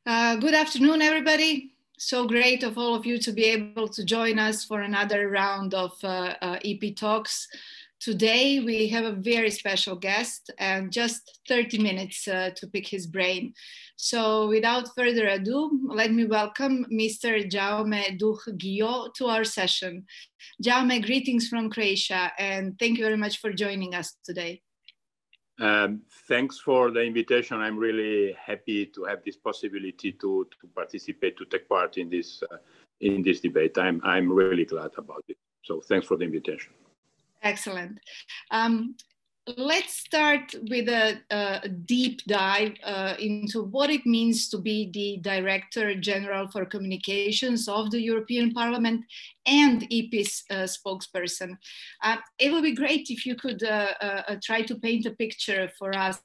Good afternoon, everybody. So great of all of you to be able to join us for another round of EP Talks. Today, we have a very special guest and just 30 minutes to pick his brain. So without further ado, let me welcome Mr. Jaume Duch Guillot to our session. Jaume, greetings from Croatia, and thank you very much for joining us today. Thanks for the invitation. I'm really happy to have this possibility to participate, to take part in this debate. I'm really glad about it. So thanks for the invitation. Excellent. Let's start with a deep dive into what it means to be the Director General for Communications of the European Parliament and EP's spokesperson. It would be great if you could try to paint a picture for us.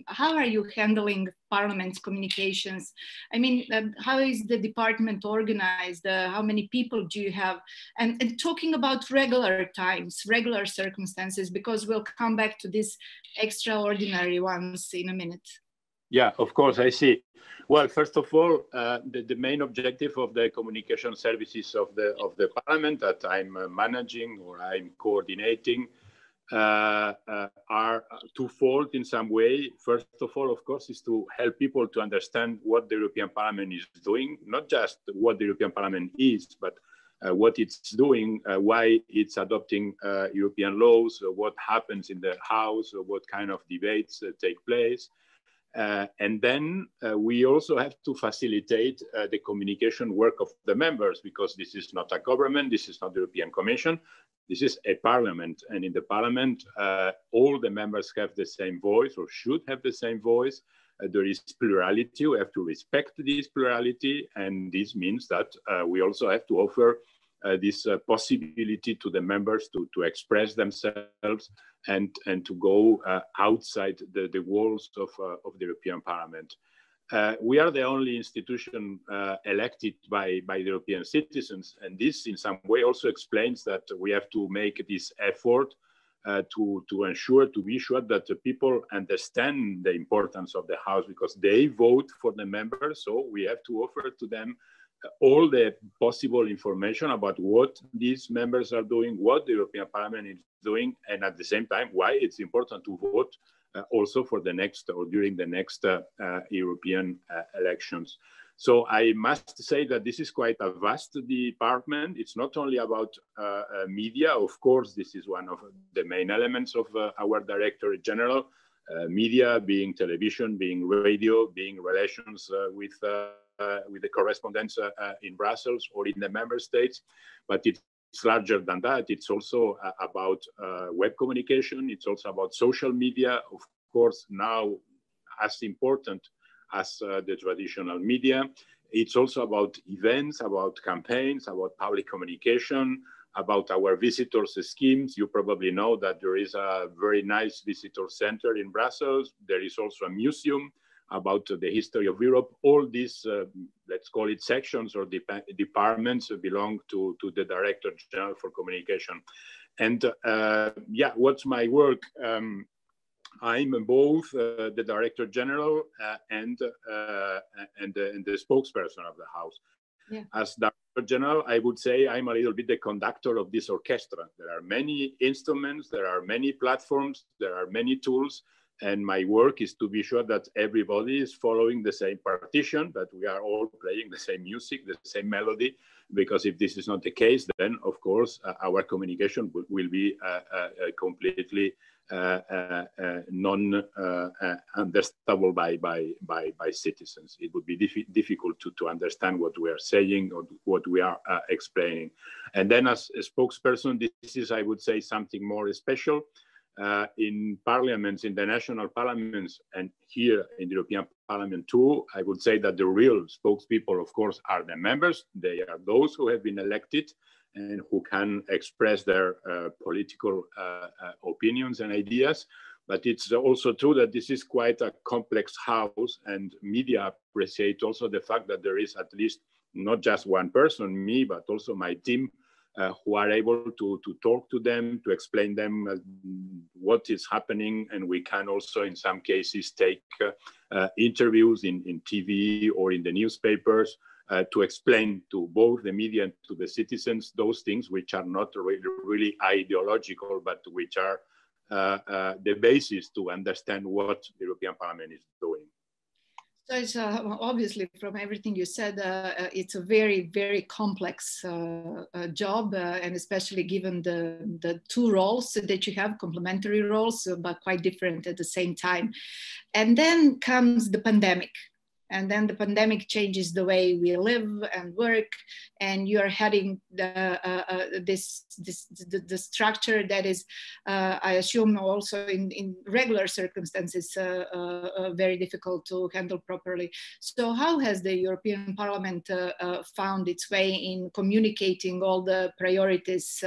How are you handling Parliament's communications? I mean, how is the department organized? How many people do you have? And talking about regular times, regular circumstances, because we'll come back to these extraordinary ones in a minute. Yeah, of course, I see. Well, first of all, the main objective of the communication services of the Parliament that I'm managing or I'm coordinating are twofold in some way. First of all, of course, is to help people to understand what the European Parliament is doing, not just what the European Parliament is, but what it's doing, why it's adopting European laws, what happens in the House, what kind of debates take place. And then we also have to facilitate the communication work of the members, because this is not a government, this is not the European Commission, this is a parliament. And in the parliament, all the members have the same voice or should have the same voice. There is plurality, we have to respect this plurality. And this means that we also have to offer this possibility to the members to express themselves and to go outside the walls of the European Parliament. We are the only institution elected by the European citizens, and this in some way also explains that we have to make this effort to ensure, to be sure that the people understand the importance of the House, because they vote for the members, so we have to offer to them all the possible information about what these members are doing, what the European Parliament is doing, and at the same time, why it's important to vote also for the next or during the next European elections. So I must say that this is quite a vast department. It's not only about media. Of course, this is one of the main elements of our Director General, media being television, being radio, being relations with the correspondents in Brussels or in the member states, but it's larger than that. It's also about web communication. It's also about social media, of course, now as important as the traditional media. It's also about events, about campaigns, about public communication, about our visitors schemes. You probably know that there is a very nice visitor center in Brussels. There is also a museum about the history of Europe. All these, let's call it sections or departments belong to the Director General for Communication. And yeah, what's my work? I'm both the Director General and the spokesperson of the House. Yeah. As Director General, I would say I'm a little bit the conductor of this orchestra. There are many instruments, there are many platforms, there are many tools, and my work is to be sure that everybody is following the same partition, that we are all playing the same music, the same melody, because if this is not the case, then of course our communication will be completely non-understandable by citizens. It would be difficult to understand what we are saying or what we are explaining. And then as a spokesperson, this is, I would say, something more special. In parliaments, in the national parliaments, and here in the European Parliament too, I would say that the real spokespeople, of course, are the members. They are those who have been elected and who can express their political opinions and ideas. But it's also true that this is quite a complex house, and media appreciate also the fact that there is at least not just one person, me, but also my team, who are able to talk to them, to explain them what is happening. And we can also, in some cases, take interviews in TV or in the newspapers to explain to both the media and to the citizens those things which are not really ideological, but which are the basis to understand what the European Parliament is doing. So it's obviously, from everything you said, it's a very, very complex job, and especially given the two roles that you have, complementary roles, but quite different at the same time. And then comes the pandemic. And then the pandemic changes the way we live and work, and you're heading the structure that is, I assume, also in regular circumstances, very difficult to handle properly. So how has the European Parliament found its way in communicating all the priorities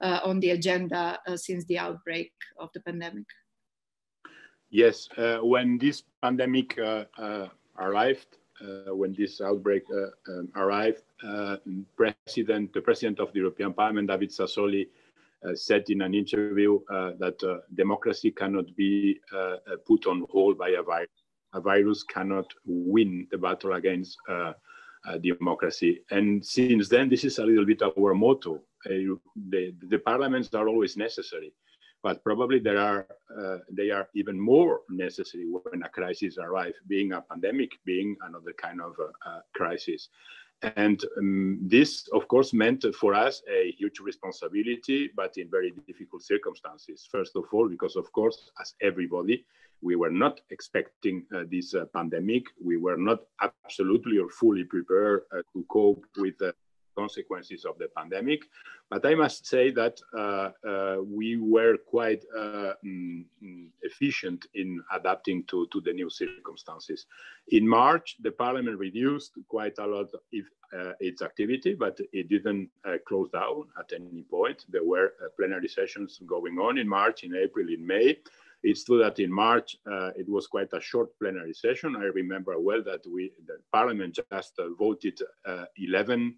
on the agenda since the outbreak of the pandemic? Yes, when this pandemic arrived, when this outbreak arrived, the president of the European Parliament, David Sassoli, said in an interview that democracy cannot be put on hold by a virus. A virus cannot win the battle against democracy. And since then, this is a little bit our motto. The parliaments are always necessary, but probably they are even more necessary when a crisis arrives, being a pandemic, being another kind of crisis. And this, of course, meant for us a huge responsibility, but in very difficult circumstances. First of all, because, of course, as everybody, we were not expecting this pandemic. We were not absolutely or fully prepared to cope with the consequences of the pandemic. But I must say that we were quite efficient in adapting to the new circumstances. In March, the Parliament reduced quite a lot its activity, but it didn't close down at any point. There were plenary sessions going on in March, in April, in May. It's true that in March, it was quite a short plenary session. I remember well that the Parliament just voted 11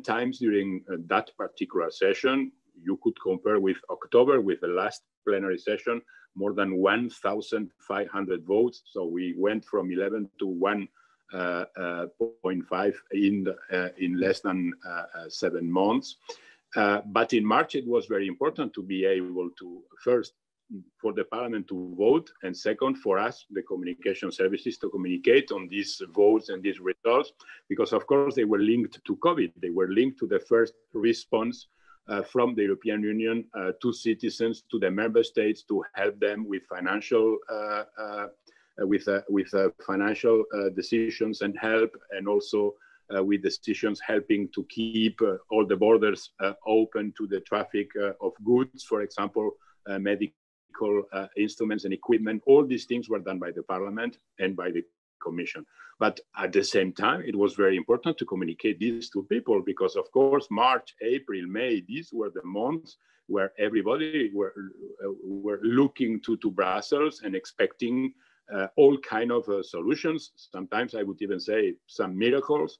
times during that particular session. You could compare with October, with the last plenary session, more than 1,500 votes. So we went from 11 to 1.5 in less than 7 months. But in March, it was very important to be able to, first, for the Parliament to vote, and second, for us, the communication services, to communicate on these votes and these results, because of course they were linked to COVID. They were linked to the first response from the European Union to citizens, to the member states, to help them with financial financial decisions and help, and also with decisions helping to keep all the borders open to the traffic of goods, for example, medical instruments and equipment. All these things were done by the Parliament and by the Commission. But at the same time, it was very important to communicate this to people, because of course, March, April, May, these were the months where everybody were looking to Brussels and expecting all kind of solutions. Sometimes I would even say some miracles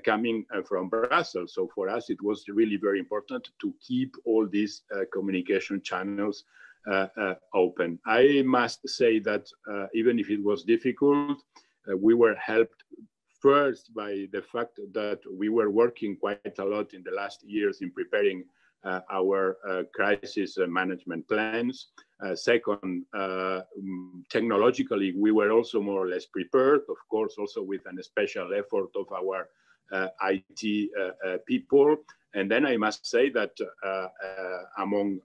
coming from Brussels. So for us, it was really very important to keep all these communication channels open. I must say that even if it was difficult, we were helped first by the fact that we were working quite a lot in the last years in preparing our crisis management plans. Second, technologically, we were also more or less prepared, of course, also with a special effort of our IT people. And then I must say that among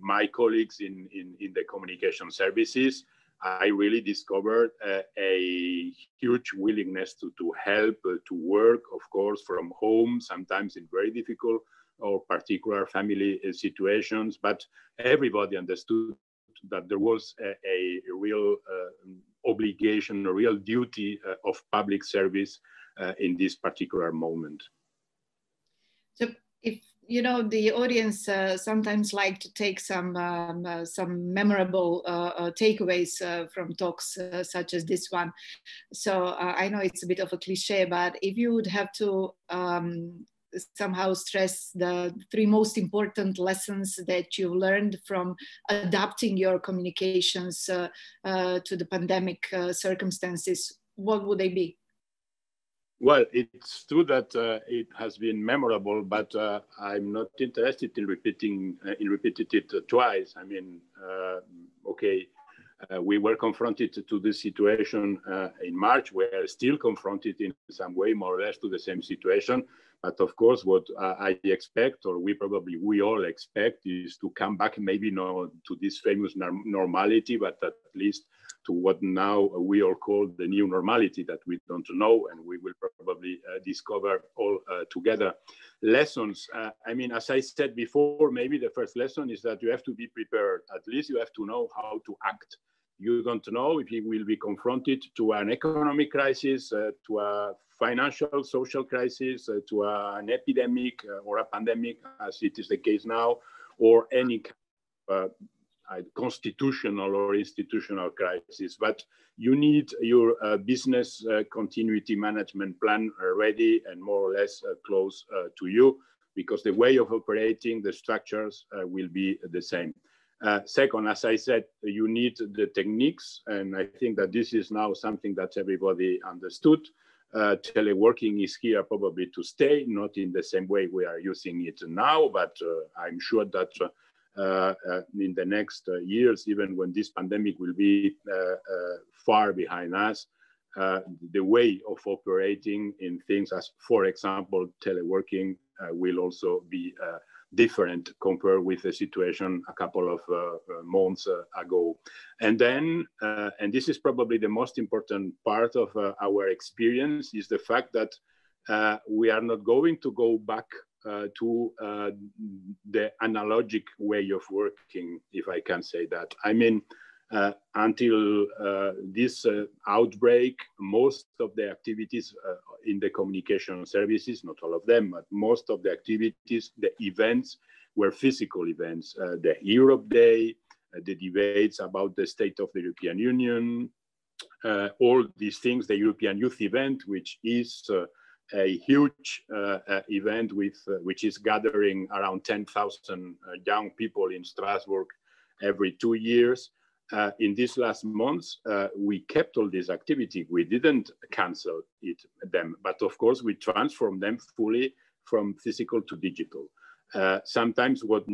my colleagues in the communication services, I really discovered a huge willingness to help, to work, of course, from home, sometimes in very difficult or particular family situations. But everybody understood that there was a real obligation, a real duty of public service in this particular moment. So if you know, the audience sometimes like to take some memorable takeaways from talks such as this one. So I know it's a bit of a cliche, but if you would have to somehow stress the 3 most important lessons that you learned from adapting your communications to the pandemic circumstances, what would they be? Well, it's true that it has been memorable, but I'm not interested in repeating it twice. I mean, okay, we were confronted to this situation in March. We are still confronted in some way, more or less, to the same situation. But of course, what I expect, or we all expect, is to come back, maybe not to this famous normality, but at least to what now we all call the new normality that we don't know, and we will probably discover all together. Lessons, I mean, as I said before, maybe the first lesson is that you have to be prepared. At least you have to know how to act. You don't know if you will be confronted to an economic crisis, to a financial, social crisis, to an epidemic or a pandemic, as it is the case now, or any constitutional or institutional crisis. But you need your business continuity management plan ready and more or less close to you, because the way of operating, the structures will be the same. Second, as I said, you need the techniques, and I think that this is now something that everybody understood. Teleworking is here probably to stay, not in the same way we are using it now, but I'm sure that in the next years, even when this pandemic will be far behind us, the way of operating in things as, for example, teleworking will also be different compared with the situation a couple of months ago. And then, and this is probably the most important part of our experience, is the fact that we are not going to go back to the analogic way of working, if I can say that. I mean, until this outbreak, most of the activities in the communication services, not all of them, but most of the activities, the events, were physical events. The Europe Day, the debates about the state of the European Union, all these things, the European Youth Event, which is a huge event which is gathering around 10,000 young people in Strasbourg every 2 years. In these last months, we kept all this activity. We didn't cancel them, but of course we transformed them fully from physical to digital. Sometimes what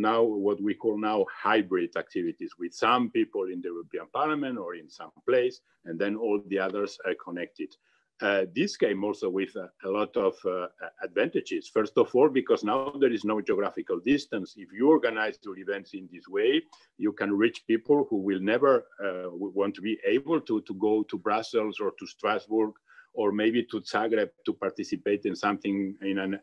we call now hybrid activities, with some people in the European Parliament or in some place, and then all the others are connected. This came also with a lot of advantages. First of all, because now there is no geographical distance. If you organize your events in this way, you can reach people who will never want to be able to go to Brussels or to Strasbourg, or maybe to Zagreb to participate in something, in an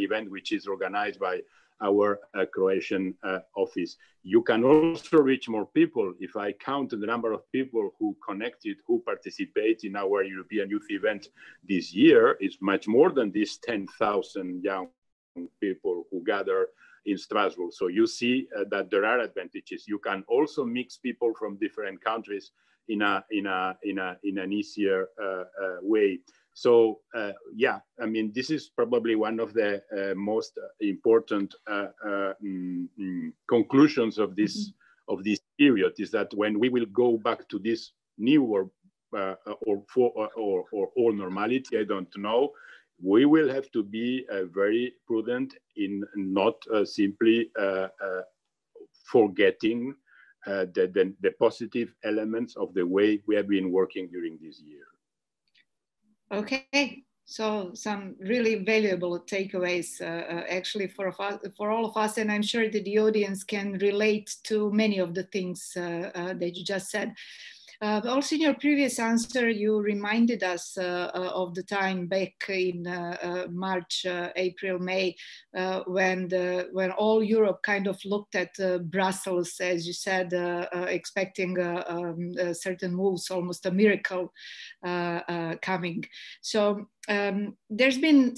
event which is organized by our Croatian office. You can also reach more people. If I count the number of people who connected, who participate in our European Youth event this year, it's much more than these 10,000 young people who gather in Strasbourg. So you see that there are advantages. You can also mix people from different countries in an easier way. So yeah, I mean, this is probably one of the most important conclusions of this period, is that when we will go back to this new or all normality, I don't know, we will have to be very prudent in not simply forgetting the positive elements of the way we have been working during this year. Okay, so some really valuable takeaways actually for all of us, and I'm sure that the audience can relate to many of the things that you just said. Also, in your previous answer, you reminded us of the time back in March, April, May, when all Europe kind of looked at Brussels, as you said, expecting certain moves, almost a miracle coming. So there's been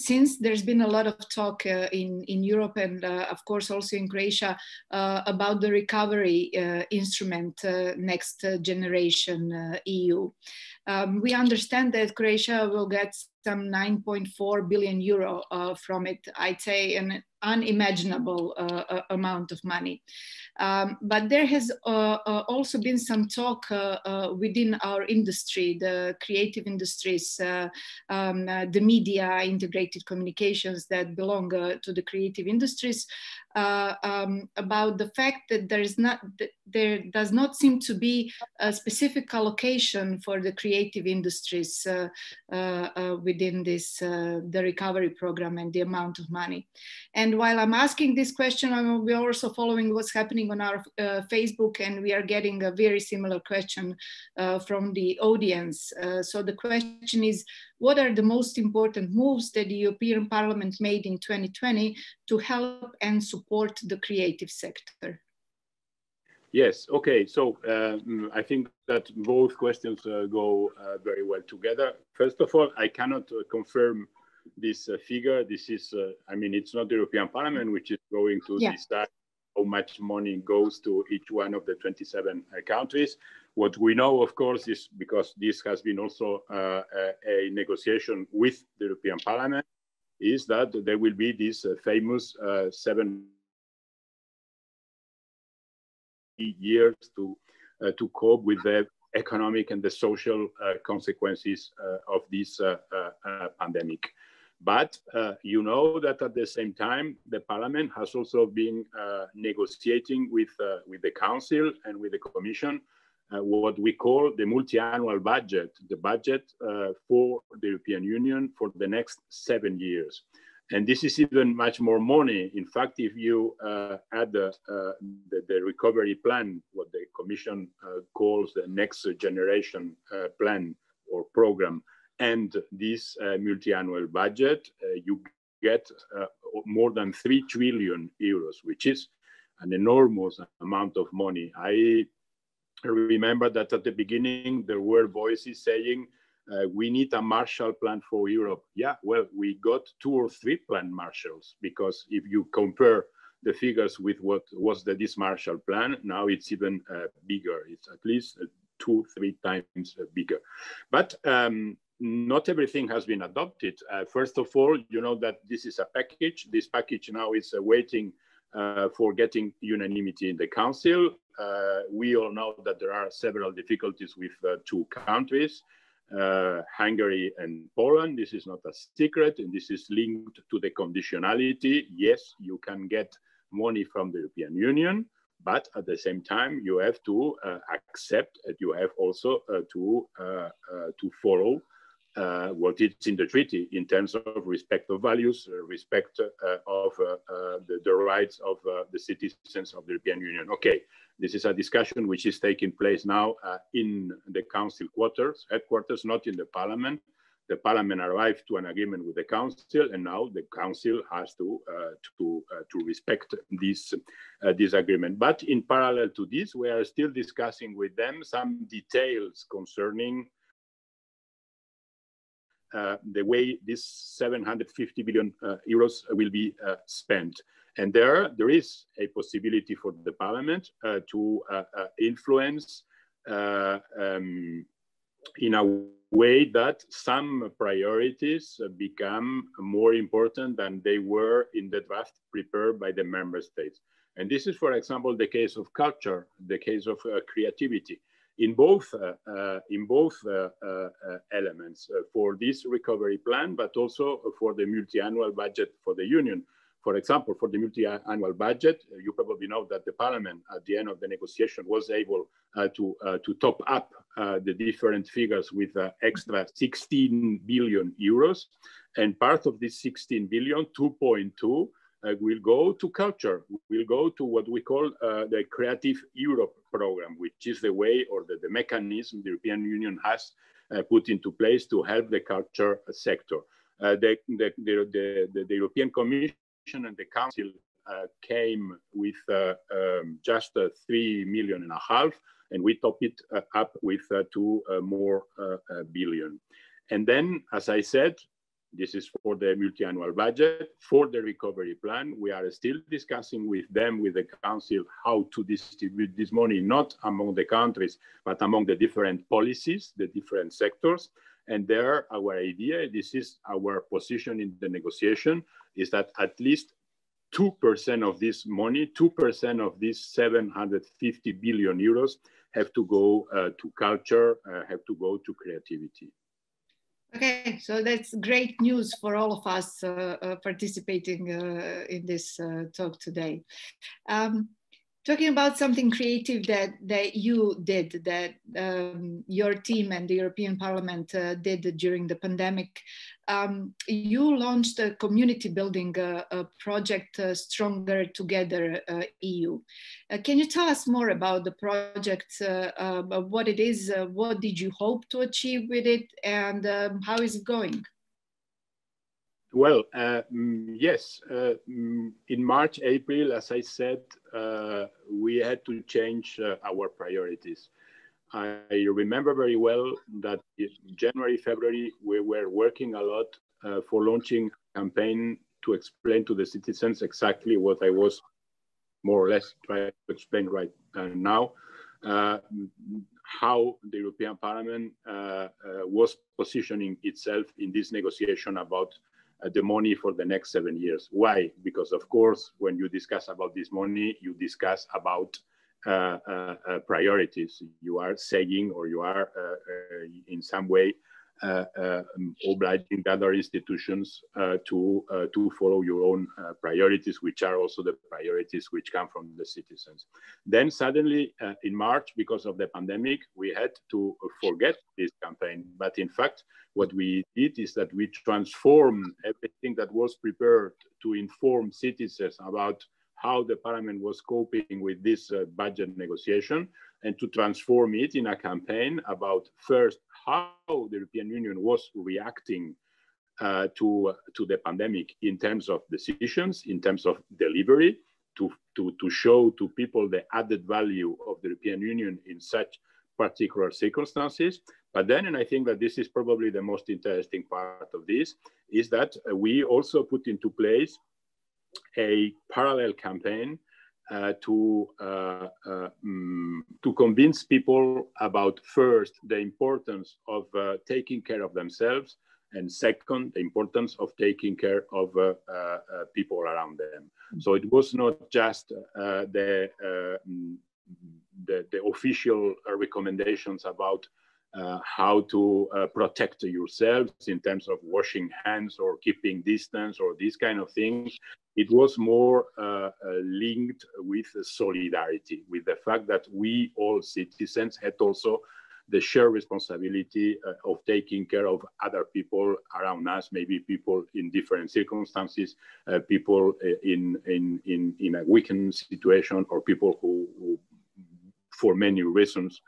a lot of talk in Europe and of course also in Croatia about the recovery instrument, Next Generation EU. We understand that Croatia will get some 9.4 billion euro from it. I'd say an unimaginable amount of money. But there has also been some talk within our industry, the creative industries, the media, integrated communications that belong to the creative industries, about the fact that there does not seem to be a specific allocation for the creative industries within this the recovery program and the amount of money. And while I'm asking this question, we're also following what's happening on our Facebook, and we are getting a very similar question from the audience. So the question is, what are the most important moves that the European Parliament made in 2020 to help and support the creative sector? Yes, okay, so I think that both questions go very well together. First of all, I cannot confirm this figure. This is, I mean, it's not the European Parliament which is going to decide how much money goes to each one of the 27 countries. What we know, of course, is because this has been also a negotiation with the European Parliament, is that there will be this famous 7 years to cope with the economic and the social consequences of this pandemic. But you know that at the same time, the Parliament has also been negotiating with the Council and with the Commission what we call the multi-annual budget, the budget for the European Union for the next 7 years. And this is even much more money. In fact, if you add the recovery plan, what the Commission calls the next generation plan or program, and this multi-annual budget, you get more than 3 trillion euros, which is an enormous amount of money. I remember that at the beginning, there were voices saying, we need a Marshall Plan for Europe. Yeah, well, we got 2 or 3 plan Marshalls, because if you compare the figures with what was this Marshall Plan, now it's even bigger. It's at least 2-3 times bigger. But not everything has been adopted. First of all, you know that this is a package. This package now is waiting for getting unanimity in the Council. We all know that there are several difficulties with 2 countries. Hungary and Poland. This is not a secret, and this is linked to the conditionality. Yes, you can get money from the European Union, but at the same time, you have to accept that you have also to follow what is in the treaty in terms of respect of values, respect of the rights of the citizens of the European Union. Okay. This is a discussion which is taking place now in the Council headquarters, not in the Parliament. The Parliament arrived to an agreement with the Council, and now the Council has to respect this agreement. But in parallel to this, we are still discussing with them some details concerning the way this 750 billion euros will be spent. And there is a possibility for the Parliament to influence in a way that some priorities become more important than they were in the draft prepared by the member states. And this is, for example, the case of culture, the case of creativity. In both elements for this recovery plan, but also for the multi-annual budget for the Union. For example, for the multi-annual budget, you probably know that the Parliament at the end of the negotiation was able to top up the different figures with extra 16 billion euros. And part of this 16 billion, 2.2, will go to culture, will go to what we call the Creative Europe program, which is the way or the mechanism the European Union has put into place to help the culture sector. The European Commission and the Council came with just 3.5 million, and we top it up with 2 more billion. And then, as I said, This is for the multi-annual budget. For the recovery plan, we are still discussing with them, with the council, how to distribute this money, not among the countries, but among the different policies, the different sectors. And there, our idea, this is our position in the negotiation, is that at least 2% of this money, 2% of these 750 billion euros have to go to culture, have to go to creativity. Okay, so that's great news for all of us participating in this talk today. Talking about something creative that you did, that your team and the European Parliament did during the pandemic, you launched a community building project, Stronger Together EU. Can you tell us more about the project, what it is, what did you hope to achieve with it, and how is it going? Well, yes, in March, April, as I said, we had to change our priorities. I remember very well that in January, February, we were working a lot for launching a campaign to explain to the citizens exactly what I was more or less trying to explain right now, how the European Parliament was positioning itself in this negotiation about the money for the next 7 years. Why? Because of course, when you discuss about this money, you discuss about priorities. You are saying, or you are in some way obliging other institutions to follow your own priorities, which are also the priorities which come from the citizens. Then suddenly in March, because of the pandemic, we had to forget this campaign. But in fact, what we did is that we transformed everything that was prepared to inform citizens about how the Parliament was coping with this budget negotiation, and to transform it in a campaign about first how the European Union was reacting to the pandemic in terms of decisions, in terms of delivery, to show to people the added value of the European Union in such particular circumstances. But then, and I think that this is probably the most interesting part of this, is that we also put into place a parallel campaign to convince people about, first, the importance of taking care of themselves, and second, the importance of taking care of people around them. So it was not just the official recommendations about how to protect yourselves in terms of washing hands or keeping distance or these kind of things. It was more linked with solidarity, with the fact that we all citizens had also the shared responsibility of taking care of other people around us, maybe people in different circumstances, people in a weakened situation, or people who for many reasons,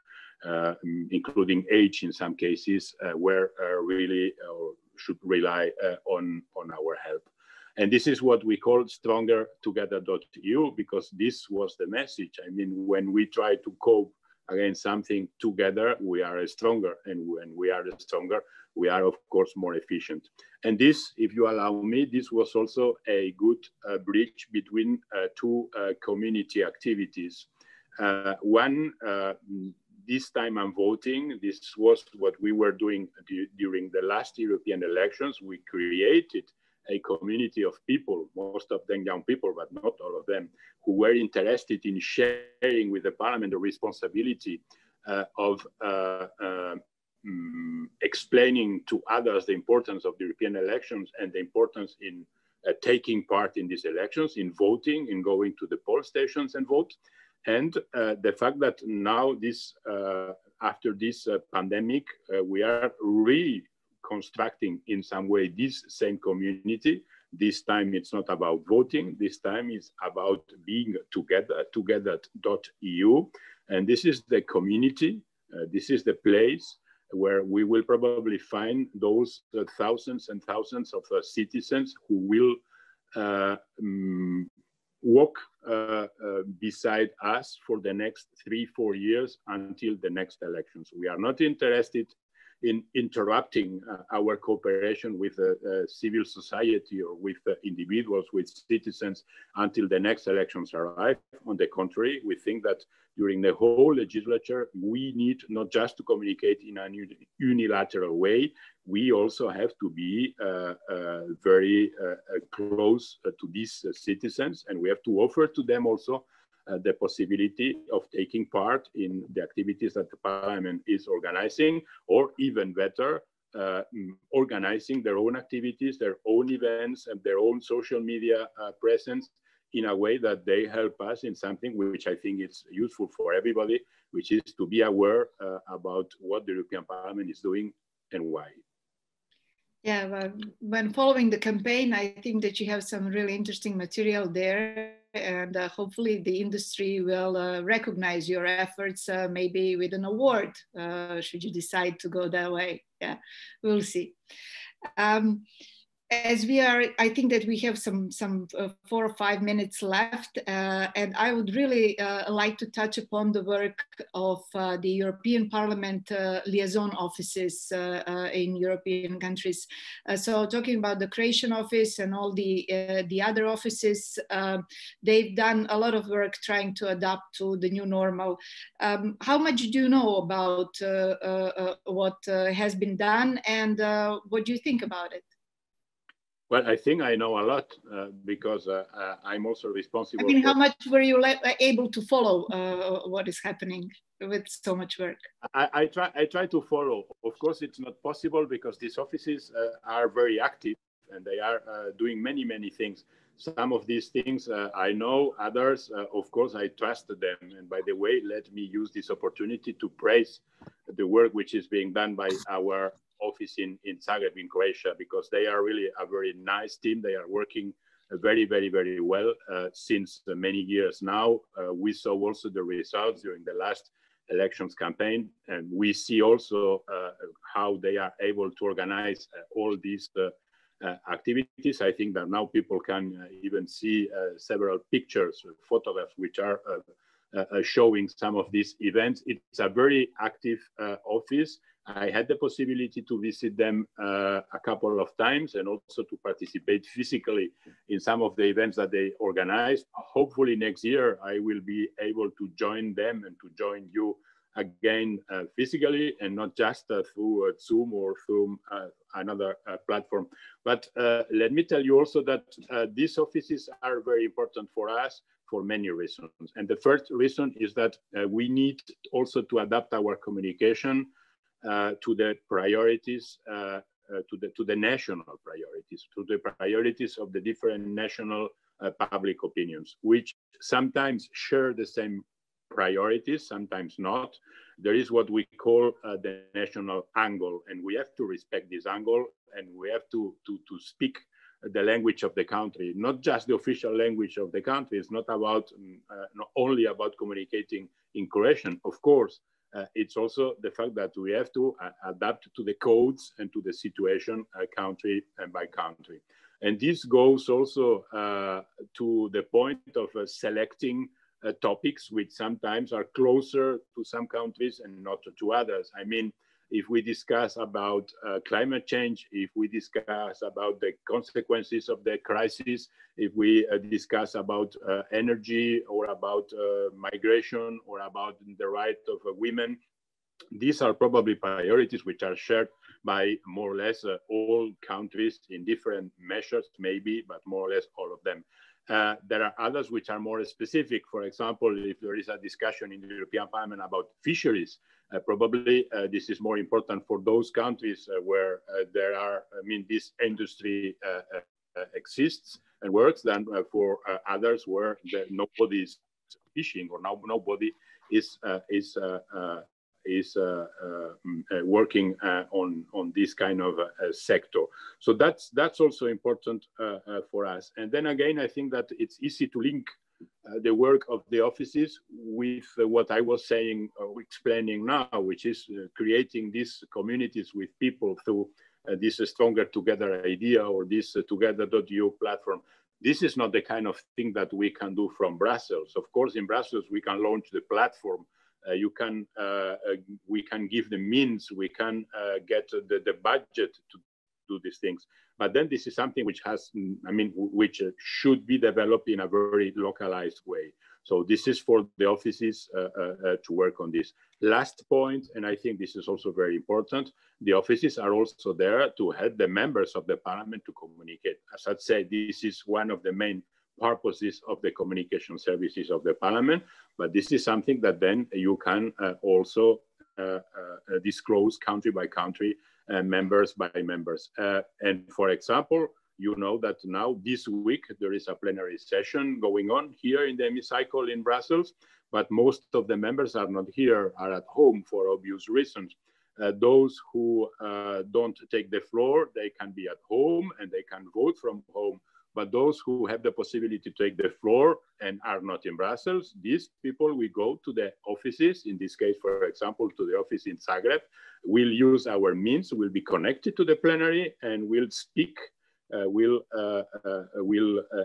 including age in some cases, were really or should rely on our help. And this is what we call Stronger Together.eu, because this was the message. I mean, when we try to cope against something together, we are stronger. And when we are stronger, we are, of course, more efficient. And this, if you allow me, this was also a good bridge between two community activities. One, this time I'm voting, this was what we were doing during the last European elections. We created a community of people, most of them young people, but not all of them, who were interested in sharing with the Parliament the responsibility of explaining to others the importance of the European elections and the importance in taking part in these elections, in voting, in going to the poll stations and vote. And the fact that now this, after this pandemic, we are reconstructing in some way this same community. This time it's not about voting, this time it's about being together, together.eu. And this is the community, this is the place where we will probably find those thousands and thousands of citizens who will walk beside us for the next 3-4 years until the next elections. We are not interested interrupting our cooperation with civil society or with individuals, with citizens until the next elections arrive. On the contrary, we think that during the whole legislature, we need not just to communicate in a unilateral way, we also have to be very close to these citizens, and we have to offer to them also the possibility of taking part in the activities that the parliament is organizing, or even better, organizing their own activities, their own events, and their own social media presence in a way that they help us in something which I think is useful for everybody, which is to be aware about what the European Parliament is doing and why. Yeah, well, when following the campaign, I think that you have some really interesting material there, and hopefully the industry will recognize your efforts, maybe with an award, should you decide to go that way. Yeah, we'll see. As we are, I think that we have some 4 or 5 minutes left, and I would really like to touch upon the work of the European Parliament liaison offices in European countries. So talking about the Croatian office and all the other offices, they've done a lot of work trying to adapt to the new normal. How much do you know about what has been done, and what do you think about it? Well, I think I know a lot because I'm also responsible. I mean, how much were you able to follow what is happening with so much work? I try to follow. Of course, it's not possible because these offices are very active and they are doing many things. Some of these things I know, others, of course, I trust them. And by the way, let me use this opportunity to praise the work which is being done by our office in Zagreb, in Croatia, because they are really a very nice team. They are working very well since many years now. We saw also the results during the last elections campaign, and we see also how they are able to organize all these activities. I think that now people can even see several pictures, photographs, which are showing some of these events. It's a very active office. I had the possibility to visit them a couple of times and also to participate physically in some of the events that they organize. Hopefully next year I will be able to join them and to join you again physically and not just through Zoom or through another platform. But let me tell you also that these offices are very important for us for many reasons. And the first reason is that we need also to adapt our communication to the priorities, to the national priorities, to the priorities of the different national public opinions, which sometimes share the same priorities, sometimes not. There is what we call the national angle, and we have to respect this angle, and we have to speak the language of the country, not just the official language of the country. It's not about not only about communicating in Croatian, of course. It's also the fact that we have to adapt to the codes and to the situation country by country. And this goes also to the point of selecting topics which sometimes are closer to some countries and not to others. I mean, if we discuss about climate change, if we discuss about the consequences of the crisis, if we discuss about energy or about migration or about the right of women, these are probably priorities which are shared by more or less all countries in different measures, maybe, but more or less all of them. There are others which are more specific. For example, if there is a discussion in the European Parliament about fisheries, probably this is more important for those countries where there are, I mean, this industry exists and works than for others where nobody is fishing or nobody is working on this kind of sector. So that's also important for us. And then again, I think that it's easy to link the work of the offices with what I was saying or explaining now, which is creating these communities with people through this Stronger Together idea or this together.eu platform. This is not the kind of thing that we can do from Brussels. Of course, in Brussels, we can launch the platform we can give the means, we can get the budget to do these things. But then this is something which has, which should be developed in a very localized way. So this is for the offices to work on this. Last point, and I think this is also very important, the offices are also there to help the members of the parliament to communicate. As I said, this is one of the main purposes of the communication services of the parliament, but this is something that then you can also disclose country by country, members by members. And for example, you know that now this week there is a plenary session going on here in the hemicycle in Brussels, but most of the members are not here, are at home for obvious reasons. Those who don't take the floor, they can be at home and they can vote from home. But those who have the possibility to take the floor and are not in Brussels, these people will go to the offices, in this case, for example, to the office in Zagreb, will use our means, will be connected to the plenary and will speak, will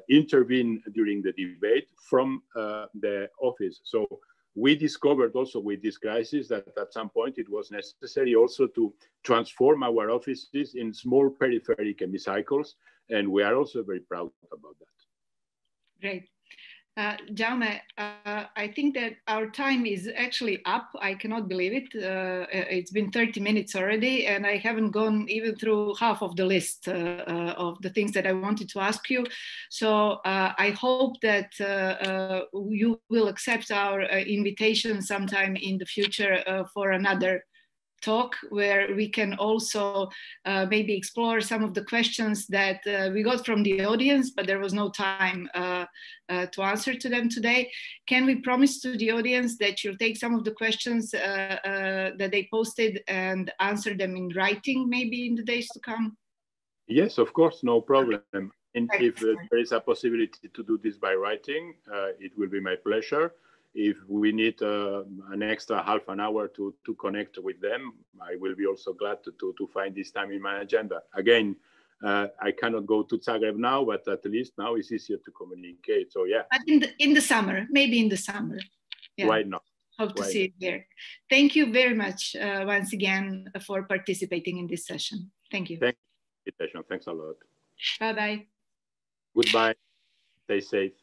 intervene during the debate from the office. So we discovered also with this crisis that at some point it was necessary also to transform our offices in small peripheric hemicycles, and we are also very proud about that. Great. Jaume, I think that our time is actually up. I cannot believe it. It's been 30 minutes already, and I haven't gone even through half of the list of the things that I wanted to ask you. So I hope that you will accept our invitation sometime in the future for another talk where we can also maybe explore some of the questions that we got from the audience, but there was no time to answer to them today. Can we promise to the audience that you'll take some of the questions that they posted and answer them in writing maybe in the days to come? Yes, of course, no problem. And if there is a possibility to do this by writing, it will be my pleasure. If we need an extra half an hour to connect with them, I will be also glad to find this time in my agenda. Again, I cannot go to Zagreb now, but at least now it's easier to communicate. So yeah. But in the summer, maybe in the summer. Yeah. Why not? Hope to see you there. Thank you very much once again for participating in this session. Thank you. Thank you for the invitation. Thanks a lot. Bye-bye. Goodbye. Stay safe.